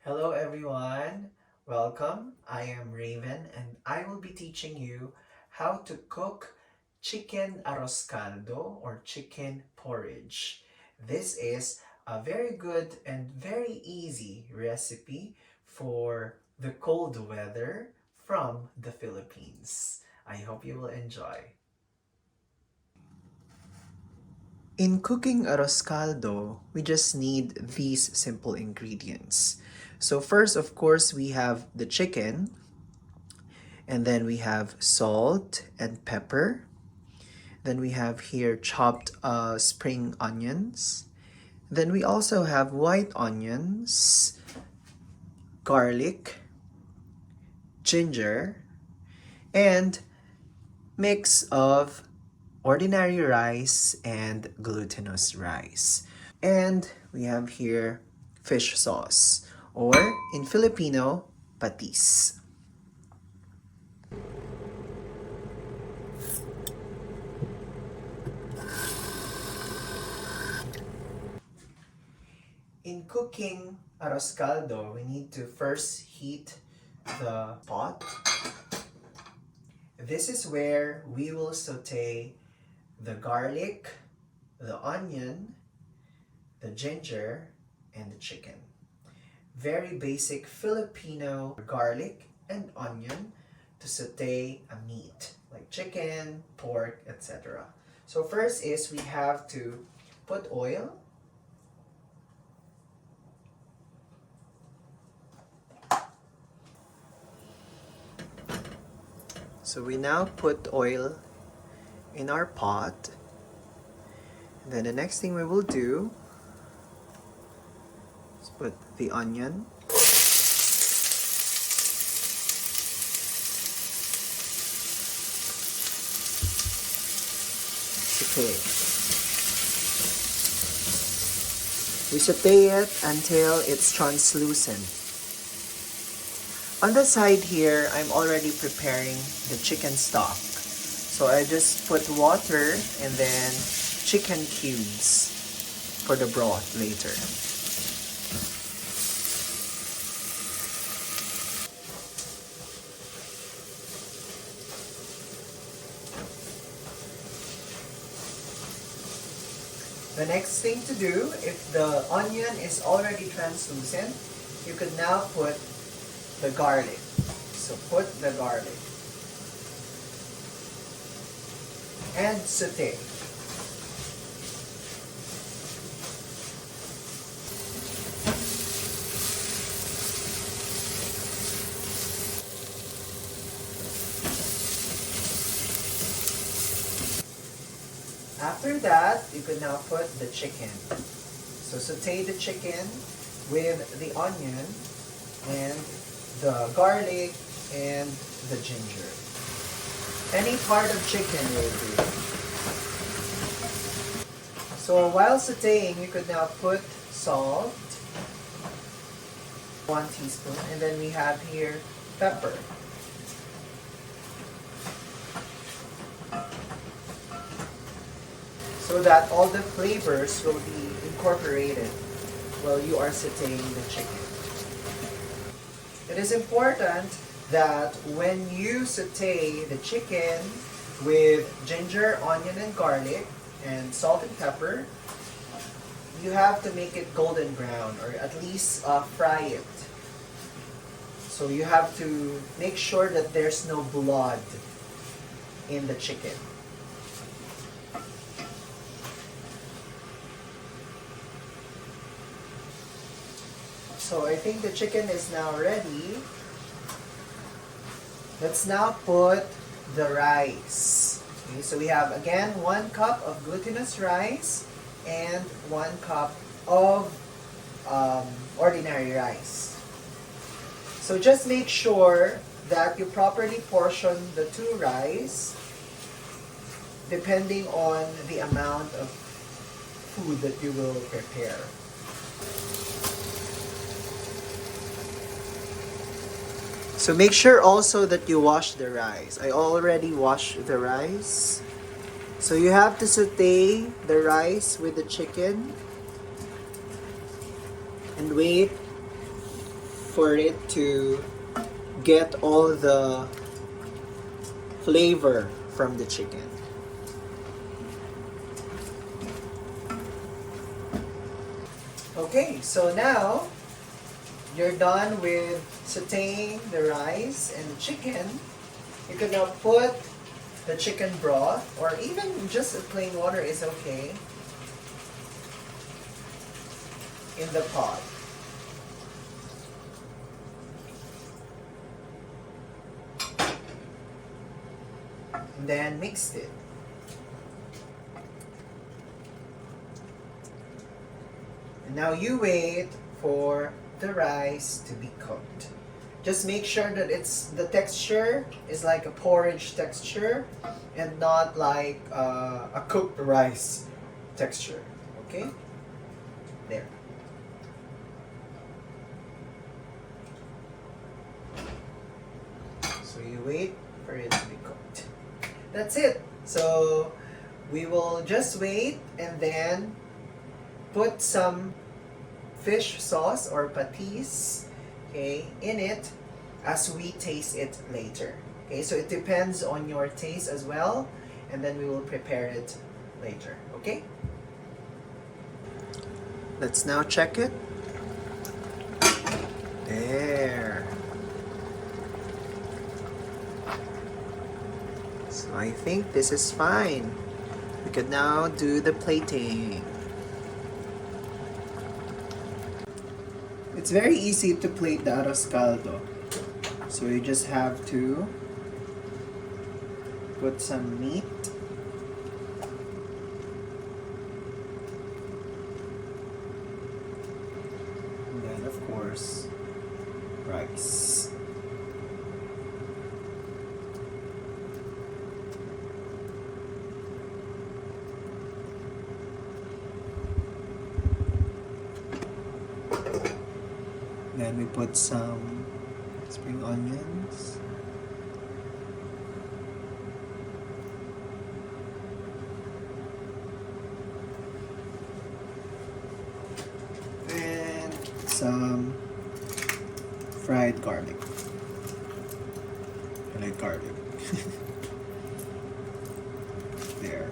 Hello everyone, welcome. I am Rayven and I will be teaching you how to cook chicken arroz caldo or chicken porridge. This is a very good and very easy recipe for the cold weather from the Philippines. I hope you will enjoy. In cooking arroz caldo, we just need these simple ingredients. So first, of course, we have the chicken, and then we have salt and pepper. Then we have here chopped spring onions. Then we also have white onions, garlic, ginger, and mix of ordinary rice and glutinous rice. And we have here fish sauce, or in Filipino, patis. In cooking arroz caldo, we need to first heat the pot. This is where we will saute the garlic, the onion, the ginger, and the chicken. Very basic Filipino garlic and onion to saute a meat like chicken, pork, etc. So first is we have to put oil. So we now put oil in our pot. And then the next thing we will do is put the onion. Saute. We saute it until it's translucent. On the side here, I'm already preparing the chicken stock. So I just put water and then chicken cubes for the broth later. The next thing to do, if the onion is already translucent, you could now put the garlic. So put the garlic and saute. After that, you can now put the chicken. So saute the chicken with the onion and the garlic and the ginger. Any part of chicken will do. So while sauteing, you could now put salt, 1 teaspoon, and then we have here pepper. So that all the flavors will be incorporated while you are sauteing the chicken. It is important that when you saute the chicken with ginger, onion, and garlic, and salt and pepper, you have to make it golden brown, or at least fry it. So you have to make sure that there's no blood in the chicken. So I think the chicken is now ready. Let's now put the rice. Okay, so we have again 1 cup of glutinous rice and 1 cup of ordinary rice. So just make sure that you properly portion the 2 rice depending on the amount of food that you will prepare. So make sure also that you wash the rice. I already washed the rice. So you have to saute the rice with the chicken and wait for it to get all the flavor from the chicken. Okay, so now you're done with sauteing the rice and the chicken. You can now put the chicken broth, or even just plain water is okay, in the pot. And then mix it. And now you wait for the rice to be cooked. Just make sure that the texture is like a porridge texture and not like a cooked rice texture. Okay? There. So you wait for it to be cooked. That's it. So we will just wait and then put some fish sauce or patis, okay, in it as we taste it later. Okay, so it depends on your taste as well, and then we will prepare it later. Okay? Let's now check it. There. So I think this is fine. We could now do the plating. It's very easy to plate the arroz caldo. So you just have to put some meat. And then of course, rice. Then we put some spring onions. And some fried garlic. I like garlic. There.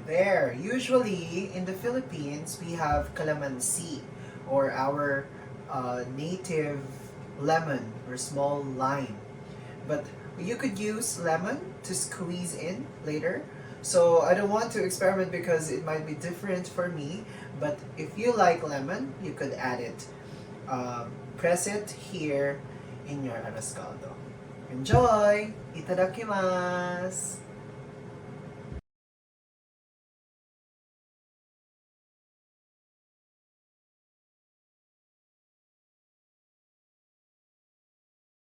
There, usually in the Philippines, we have calamansi, or our native lemon or small lime. But you could use lemon to squeeze in later. So I don't want to experiment because it might be different for me. But if you like lemon, you could add it. Press it here in your arroz caldo. Enjoy! Itadakimasu!